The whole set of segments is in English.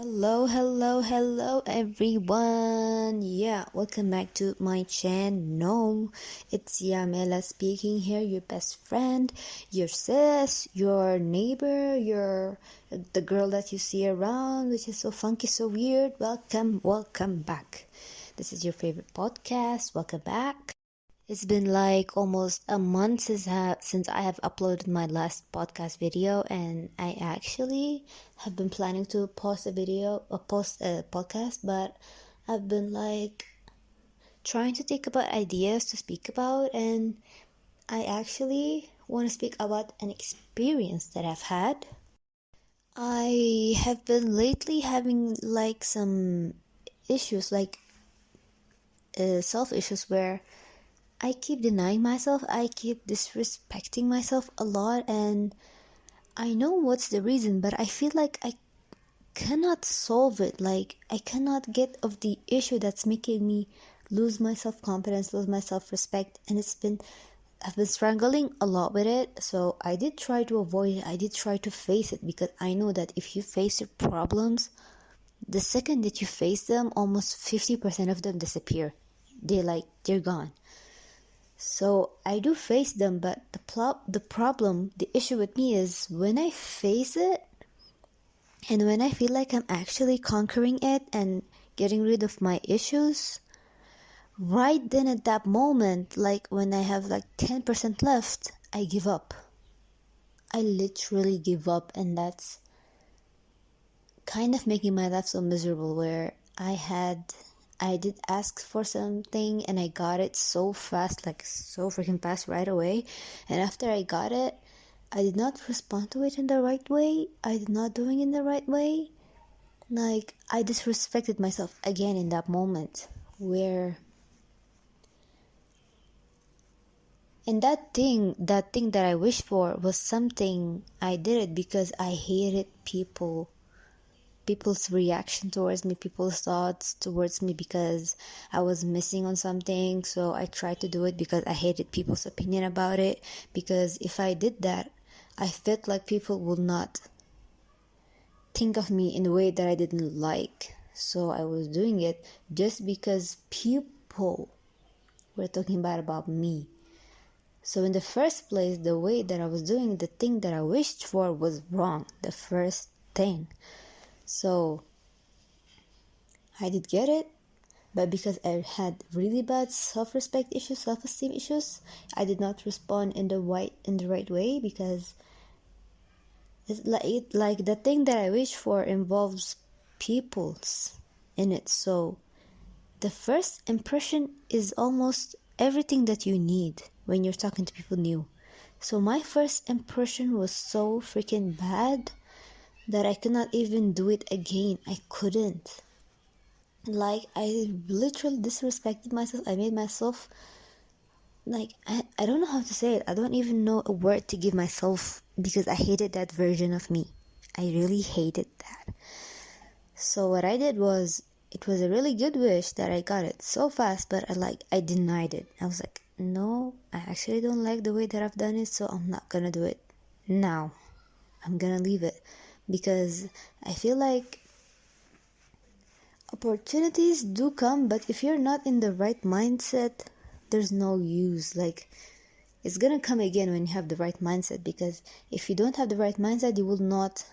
Hello, everyone. Welcome back to my channel. It's Yamela speaking here, your best friend, your sis, your neighbor, the girl that you see around, which is so funky, so weird. Welcome back. This is your favorite podcast. Welcome back. It's been like almost a month since I have uploaded my last podcast video, and I actually have been planning to post a podcast, but I've been like trying to think about ideas to speak about, and I actually want to speak about an experience that I've had. I have been lately having like some issues, like self issues where I keep denying myself, I keep disrespecting myself a lot, and I know what's the reason, but I feel like I cannot solve it. Like, I cannot get of the issue that's making me lose my self-confidence, lose my self-respect, and I've been struggling a lot with it. So I did try to avoid it, I did try to face it, because I know that if you face your problems, the second that you face them, almost 50% of them disappear. They're gone. So I do face them, but the issue with me is when I face it and when I feel like I'm actually conquering it and getting rid of my issues, right then at that moment, like when I have like 10% left, I give up. I literally give up, and that's kind of making my life so miserable, where I did ask for something and I got it so fast, like so freaking fast right away. And after I got it, I did not respond to it in the right way. I did not do it in the right way. Like, I disrespected myself again in that moment, where and that thing that I wished for was something I did it because I hated people's reaction towards me, people's thoughts towards me, because I was missing on something. So I tried to do it because I hated people's opinion about it, because if I did that, I felt like people would not think of me in a way that I didn't like. So I was doing it just because people were talking bad about me. So in the first place, the way that I was doing the thing that I wished for was wrong, the first thing. So I did get it, but because I had really bad self-respect issues, self-esteem issues, I did not respond in the right way, because like the thing that I wish for involves people's in it. So the first impression is almost everything that you need when you're talking to people new. So my first impression was so freaking bad that I could not even do it again. I couldn't. Like, I literally disrespected myself. I made myself like, I don't know how to say it. I don't even know a word to give myself, because I hated that version of me. I really hated that. So what I did was, it was a really good wish that I got it so fast, but I denied it. I was like, no, I actually don't like the way that I've done it, so I'm not gonna do it now. I'm gonna leave it, because I feel like opportunities do come, but if you're not in the right mindset, there's no use. Like, it's gonna come again when you have the right mindset, because if you don't have the right mindset, you will not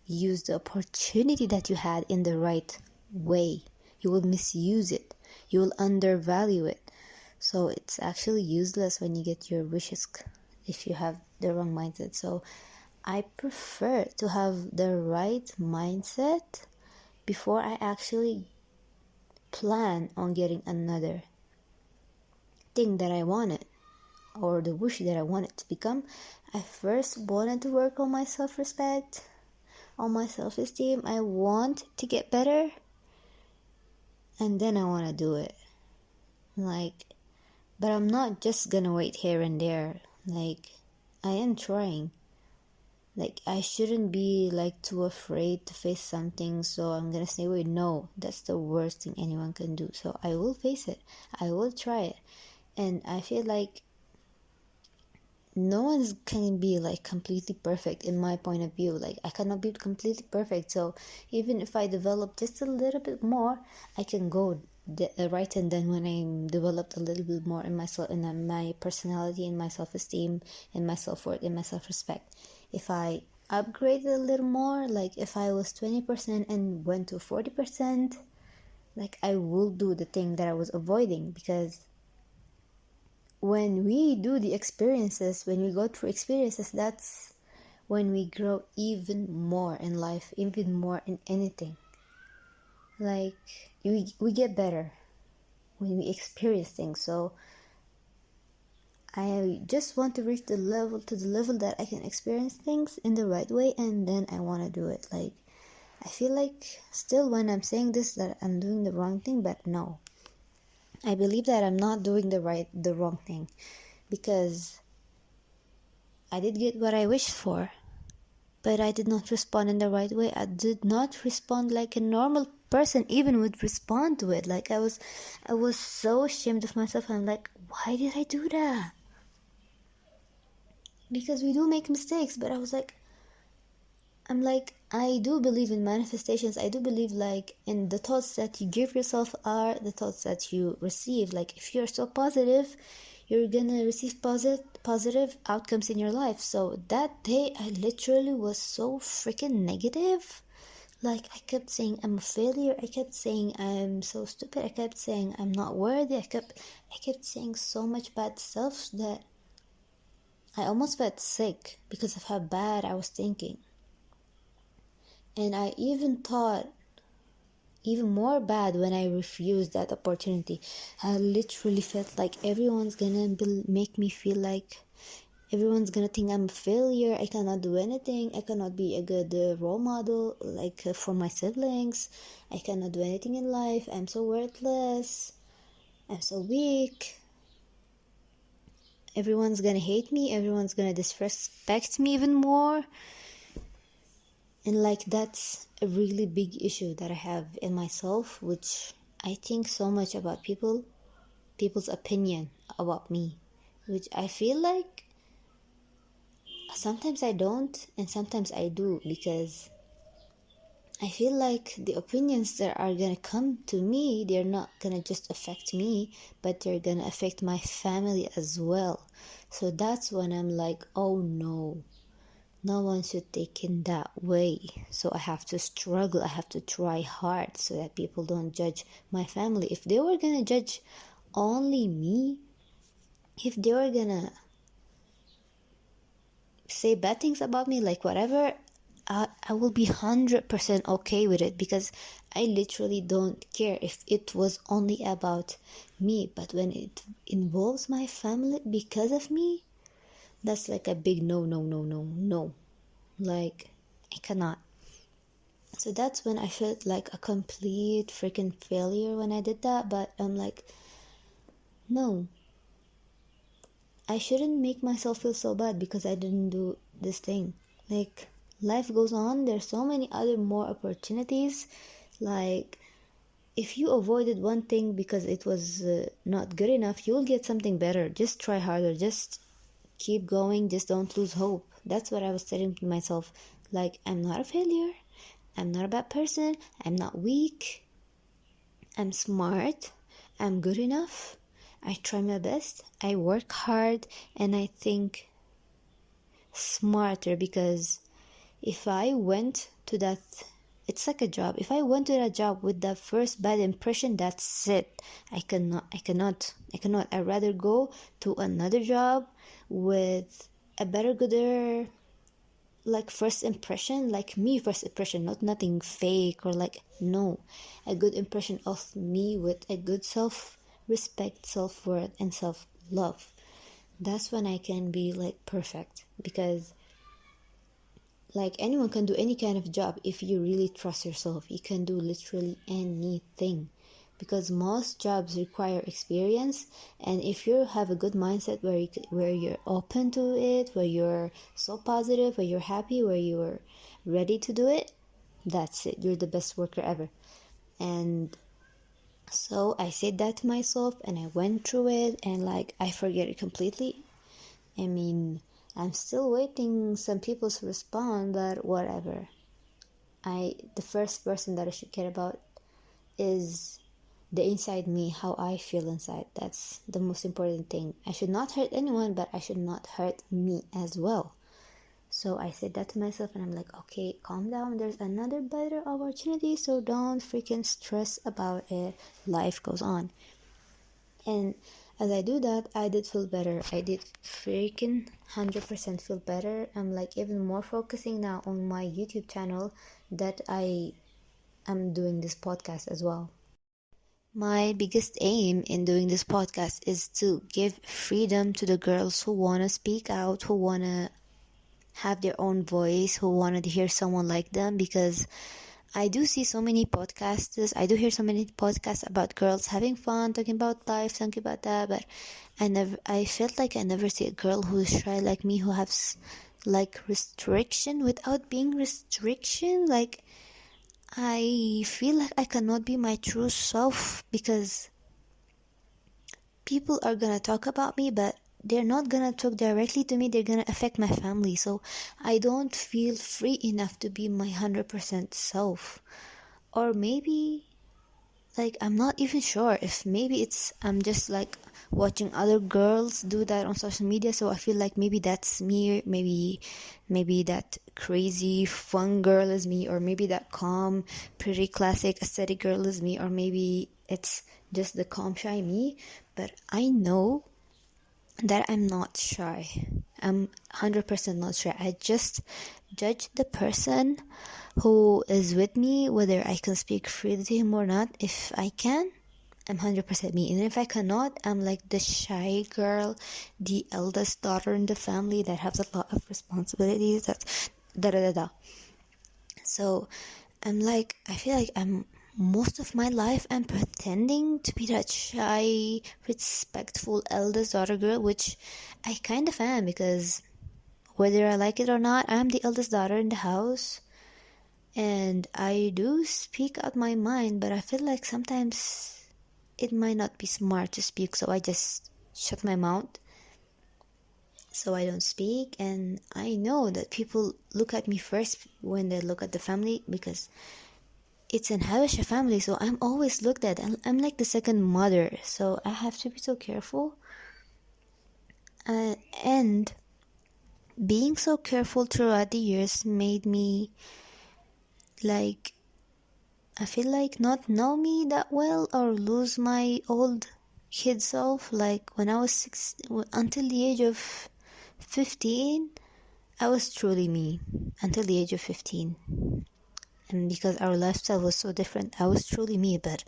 use the opportunity that you had in the right way. You will misuse it. You will undervalue it. So it's actually useless when you get your wishes if you have the wrong mindset. So I prefer to have the right mindset before I actually plan on getting another thing that I wanted, or the wish that I wanted to become. I first wanted to work on my self-respect, on my self-esteem. I want to get better, and then I want to do it. Like, but I'm not just gonna wait here and there. Like, I am trying. Like, I shouldn't be like too afraid to face something, so I'm gonna say, wait, no, that's the worst thing anyone can do. So I will face it. I will try it. And I feel like no one can be like completely perfect in my point of view. Like I cannot be completely perfect, so even if I develop just a little bit more, I can go right. And then when I developed a little bit more in myself, in my personality, in my self-esteem, in my self-worth, in my self-respect, if I upgraded a little more, like if I was 20% and went to 40%, like I will do the thing that I was avoiding. Because when we do the experiences, when we go through experiences, that's when we grow even more in life, even more in anything. Like we get better when we experience things. So I just want to reach the level that I can experience things in the right way, and then I want to do it. Like I feel like still when I'm saying this that I'm doing the wrong thing, but no, I believe that I'm not doing the wrong thing, because I did get what I wished for, but I did not respond in the right way. I did not respond like a normal person even would respond to it. Like I was so ashamed of myself. I'm like, why did I do that? Because we do make mistakes, but I'm like, I do believe in manifestations. I do believe like in the thoughts that you give yourself are the thoughts that you receive. Like if you're so positive, you're gonna receive positive outcomes in your life. So that day I literally was so freaking negative. Like I kept saying I'm a failure. I kept saying I'm so stupid. I kept saying I'm not worthy. I kept saying so much bad stuff that I almost felt sick because of how bad I was thinking. And I even thought even more bad when I refused that opportunity. I literally felt like everyone's gonna make me feel like everyone's gonna think I'm a failure. I cannot do anything. I cannot be a good role model for my siblings. I cannot do anything in life. I'm so worthless. I'm so weak. Everyone's gonna hate me. Everyone's gonna disrespect me even more. And like that's a really big issue that I have in myself, which I think so much about people's opinion about me, which I feel like sometimes I don't and sometimes I do, because I feel like the opinions that are gonna come to me, they're not gonna just affect me, but they're gonna affect my family as well. So that's when I'm like, oh no, no one should take it that way. So I have to struggle. I have to try hard so that people don't judge my family. If they were gonna judge only me, if they were gonna say bad things about me, like whatever, I will be 100% okay with it, because I literally don't care if it was only about me. But when it involves my family because of me, that's like a big no, no, no, no, no. Like, I cannot. So that's when I felt like a complete freaking failure when I did that. But I'm like, no, I shouldn't make myself feel so bad because I didn't do this thing. Like, life goes on. There's so many other more opportunities. Like, if you avoided one thing because it was not good enough, you'll get something better. Just try harder. Just keep going. Just don't lose hope. That's what I was telling myself. Like, I'm not a failure. I'm not a bad person. I'm not weak. I'm smart. I'm good enough. I try my best. I work hard, and I think smarter, because if I went to that, it's like a job. If I went to that job with that first bad impression, that's it. I cannot. I'd rather go to another job with a better, gooder, like first impression, like me first impression, not nothing fake, or like, no, a good impression of me with a good self-respect, self-worth, and self-love. That's when I can be like perfect, because like anyone can do any kind of job. If you really trust yourself, you can do literally anything, because most jobs require experience. And if you have a good mindset where you're open to it, where you're so positive, where you're happy, where you're ready to do it, that's it. You're the best worker ever. And so I said that to myself, and I went through it, and like I forget it completely. I mean, I'm still waiting some people to respond, but whatever. The first person that I should care about is the inside me, how I feel inside. That's the most important thing. I should not hurt anyone, but I should not hurt me as well. So I said that to myself, and I'm like, okay, calm down. There's another better opportunity, so don't freaking stress about it. Life goes on. And as I do that, I did feel better. I did freaking 100% feel better. I'm like even more focusing now on my YouTube channel that I am doing this podcast as well. My biggest aim in doing this podcast is to give freedom to the girls who want to speak out, who want to have their own voice, who wanted to hear someone like them, because I do see so many podcasters, I do hear so many podcasts about girls having fun, talking about life, talking about that, but I felt like I never see a girl who is shy like me, who has like restriction without being restriction. Like, I feel like I cannot be my true self because people are gonna talk about me, but they're not gonna talk directly to me. They're gonna affect my family. So I don't feel free enough to be my 100% self. Or maybe, like, I'm not even sure if maybe I'm just like watching other girls do that on social media. So I feel like maybe that's me. Maybe that crazy fun girl is me, or maybe that calm, pretty classic aesthetic girl is me, or maybe it's just the calm shy me. But I know that I'm not shy. I'm 100% not shy. I just judge the person who is with me, whether I can speak freely to him or not. If I can, I'm 100% me. And if I cannot, I'm like the shy girl, the eldest daughter in the family that has a lot of responsibilities. That's da da da da. So I'm like, I feel like most of my life I'm pretending to be that shy, respectful eldest daughter girl, which I kind of am, because whether I like it or not, I'm the eldest daughter in the house. And I do speak out my mind, but I feel like sometimes it might not be smart to speak, so I just shut my mouth. So I don't speak, and I know that people look at me first when they look at the family, because it's an Habesha family, so I'm always looked at. I'm like the second mother, so I have to be so careful. And being so careful throughout the years made me, like, I feel like not know me that well, or lose my old kid self. Like when I was 16, until the age of 15, I was truly me until the age of 15. And because our lifestyle was so different, I was truly me. But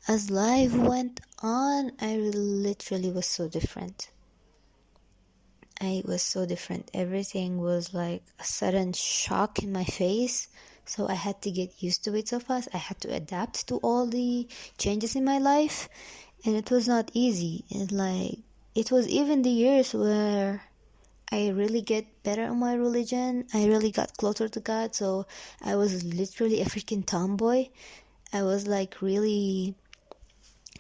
as life went on, I literally was so different. I was so different. Everything was like a sudden shock in my face. So I had to get used to it so fast. I had to adapt to all the changes in my life. And it was not easy. It was even the years where I really get better on my religion. I really got closer to God. So I was literally a freaking tomboy. I was like really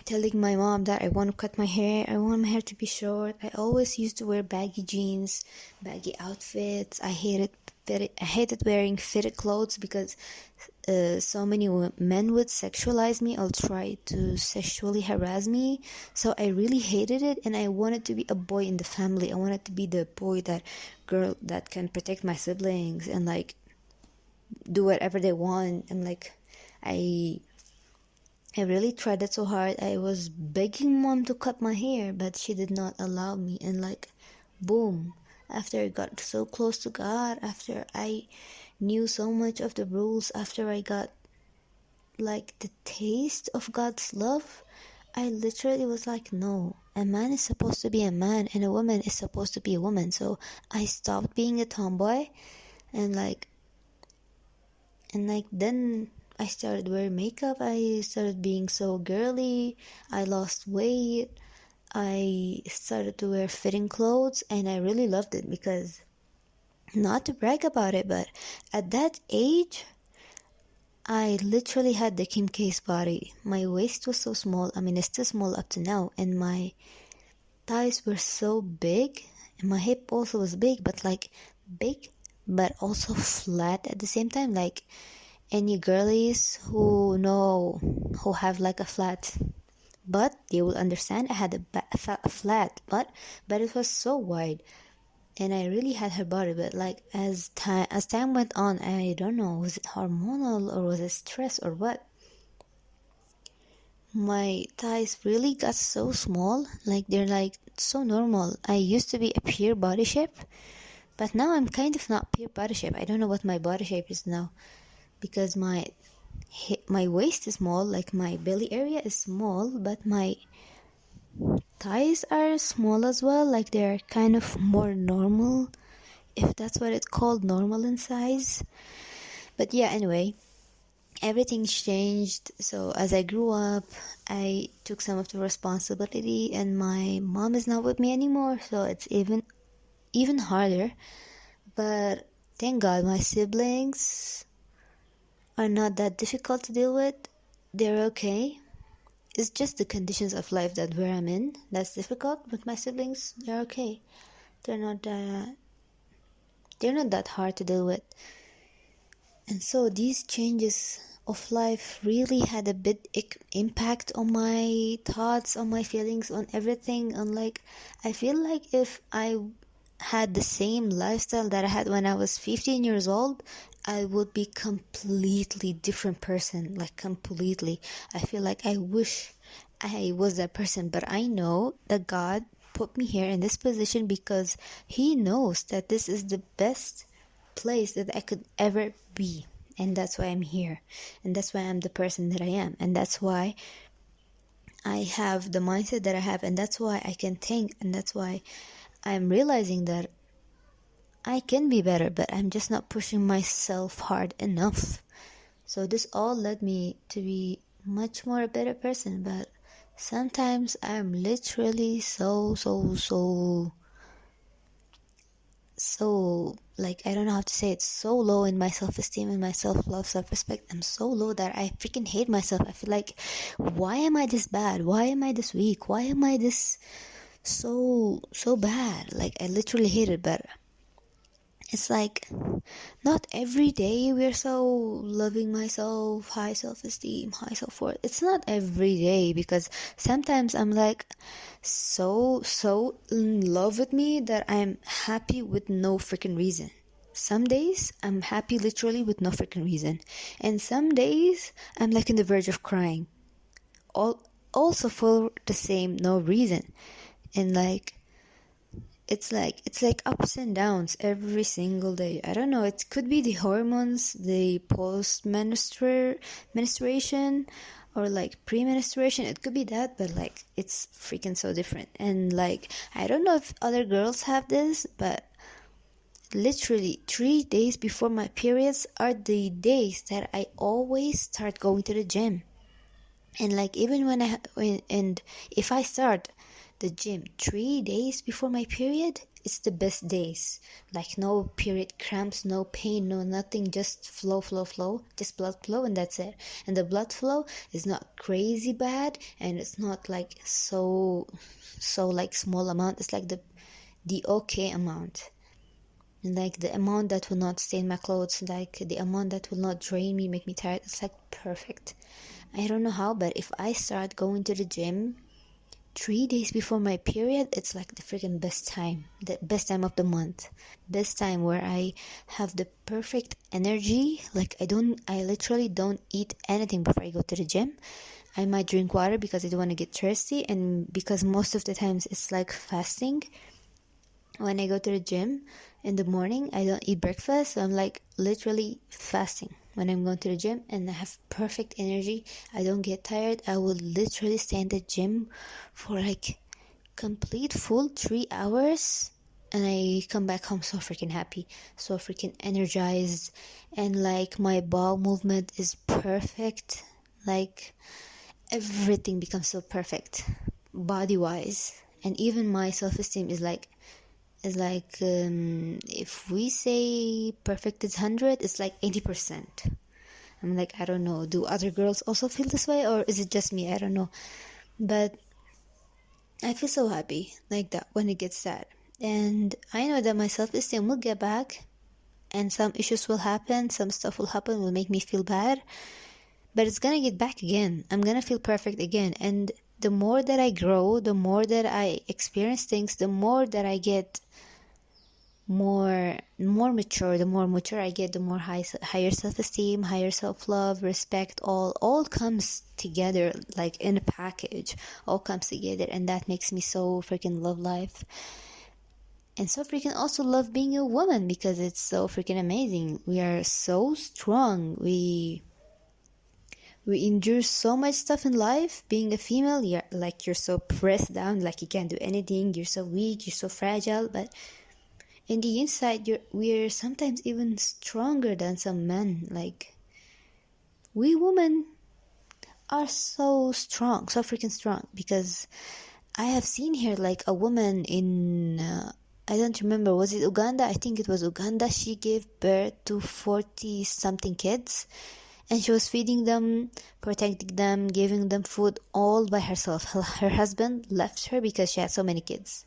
telling my mom that I want to cut my hair. I want my hair to be short. I always used to wear baggy jeans, baggy outfits. I hated wearing fitted clothes because so many men would sexualize me or try to sexually harass me. So I really hated it, and I wanted to be a boy in the family. I wanted to be the boy, that girl that can protect my siblings and like do whatever they want. And like I really tried it so hard. I was begging mom to cut my hair, but she did not allow me. And like, boom, after I got so close to God, after I knew so much of the rules, after I got like the taste of God's love, I literally was like, no, a man is supposed to be a man and a woman is supposed to be a woman. So I stopped being a tomboy, and then I started wearing makeup. I started being so girly. I lost weight. I started to wear fitting clothes, and I really loved it, because, not to brag about it, but at that age, I literally had the Kim K's body. My waist was so small. I mean, it's still small up to now, and my thighs were so big. My hip also was big, but like big, but also flat at the same time. Like any girlies who have like a flat butt, they will understand. I had a flat butt, but it was so wide, and I really had her body. But like as time went on, I don't know, was it hormonal or was it stress or what? My thighs really got so small, like they're like so normal. I used to be a pure body shape, but now I'm kind of not pure body shape. I don't know what my body shape is now, because my waist is small, like my belly area is small, but my thighs are small as well, like they're kind of more normal, if that's what it's called, normal in size. But yeah, anyway, everything's changed. So as I grew up, I took some of the responsibility, and my mom is not with me anymore, so it's even harder. But thank God my siblings are not that difficult to deal with. They're okay. It's just the conditions of life that where I'm in that's difficult, but my siblings, they're okay. They're not that hard to deal with. And so these changes of life really had a big impact on my thoughts, on my feelings, on everything. On like, I feel like if I had the same lifestyle that I had when I was 15 years old, I would be completely different person, like completely. I feel like I wish I was that person, but I know that God put me here in this position because He knows that this is the best place that I could ever be. And that's why I'm here. And that's why I'm the person that I am. And that's why I have the mindset that I have. And that's why I can think. And that's why I'm realizing that I can be better, but I'm just not pushing myself hard enough. So this all led me to be much more a better person. But sometimes I'm literally so like, I don't know how to say it, so low in my self-esteem and my self-love, self-respect. I'm so low that I freaking hate myself. I feel like, why am I this bad? Why am I this weak? Why am I this so bad? Like, I literally hate it. But it's like, not every day we're so loving myself, high self-esteem, high self-worth. It's not every day, because sometimes I'm like so in love with me that I'm happy with no freaking reason. Some days I'm happy literally with no freaking reason, and some days I'm like in the verge of crying, also for the same no reason. And like, it's like ups and downs every single day. I don't know, it could be the hormones, the menstruation, or like pre-menstruation. It could be that, but like, it's freaking so different. And like, I don't know if other girls have this, but literally 3 days before my periods are the days that I always start going to the gym. And like, even and if I start the gym 3 days before my period, it's the best days. Like, no period cramps, no pain, no nothing, just flow, just blood flow, and that's it. And the blood flow is not crazy bad, and it's not like so like small amount. It's like the okay amount. And like, the amount that will not stain my clothes, like the amount that will not drain me, make me tired. It's like perfect. I don't know how, but if I start going to the gym 3 days before my period, it's like the freaking best time. The best time of the month. Best time where I have the perfect energy. Like, I literally don't eat anything before I go to the gym. I might drink water because I don't want to get thirsty, and because most of the times it's like fasting. When I go to the gym in the morning, I don't eat breakfast, so I'm like literally fasting when I'm going to the gym, and I have perfect energy. I don't get tired. I will literally stay in the gym for like complete full 3 hours, and I come back home so freaking happy, so freaking energized, and like, my bowel movement is perfect. Like, everything becomes so perfect body wise, and even my self-esteem is like, if we say perfect is 100, it's like 80%. I'm like, I don't know, do other girls also feel this way, or is it just me? I don't know, but I feel so happy like that when it gets sad. And I know that my self-esteem will get back, and some issues will happen, some stuff will happen, will make me feel bad, but it's gonna get back again. I'm gonna feel perfect again. And the more that I grow, the more that I experience things, the more that I get more mature. The more mature I get, the more higher self-esteem, higher self-love, respect, all comes together like in a package. All comes together, and that makes me so freaking love life. And so freaking also love being a woman, because it's so freaking amazing. We are so strong. We endure so much stuff in life. Being a female, you're so pressed down, like you can't do anything. You're so weak. You're so fragile. But in the inside, we're sometimes even stronger than some men. Like, we women are so strong, so freaking strong. Because I have seen here, like, a woman in I don't remember, was it Uganda? I think it was Uganda. She gave birth to 40 something kids, and she was feeding them, protecting them, giving them food all by herself. Her husband left her because she had so many kids.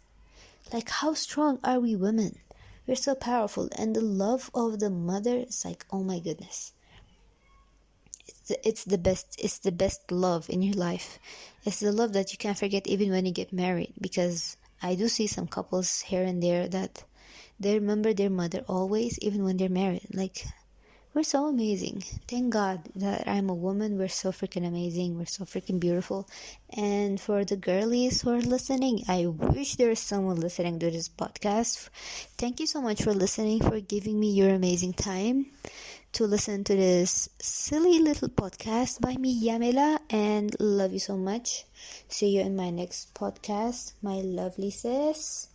Like, how strong are we women? We're so powerful. And the love of the mother is like, oh my goodness. It's the best love in your life. It's the love that you can't forget even when you get married. Because I do see some couples here and there that they remember their mother always, even when they're married. Like, we're so amazing. Thank God that I'm a woman. We're so freaking amazing. We're so freaking beautiful. And for the girlies who are listening, I wish there is someone listening to this podcast. Thank you so much for listening, for giving me your amazing time to listen to this silly little podcast by me, Yamela, and love you so much. See you in my next podcast, my lovely sis.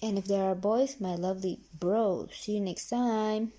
And if there are boys, my lovely bro. See you next time.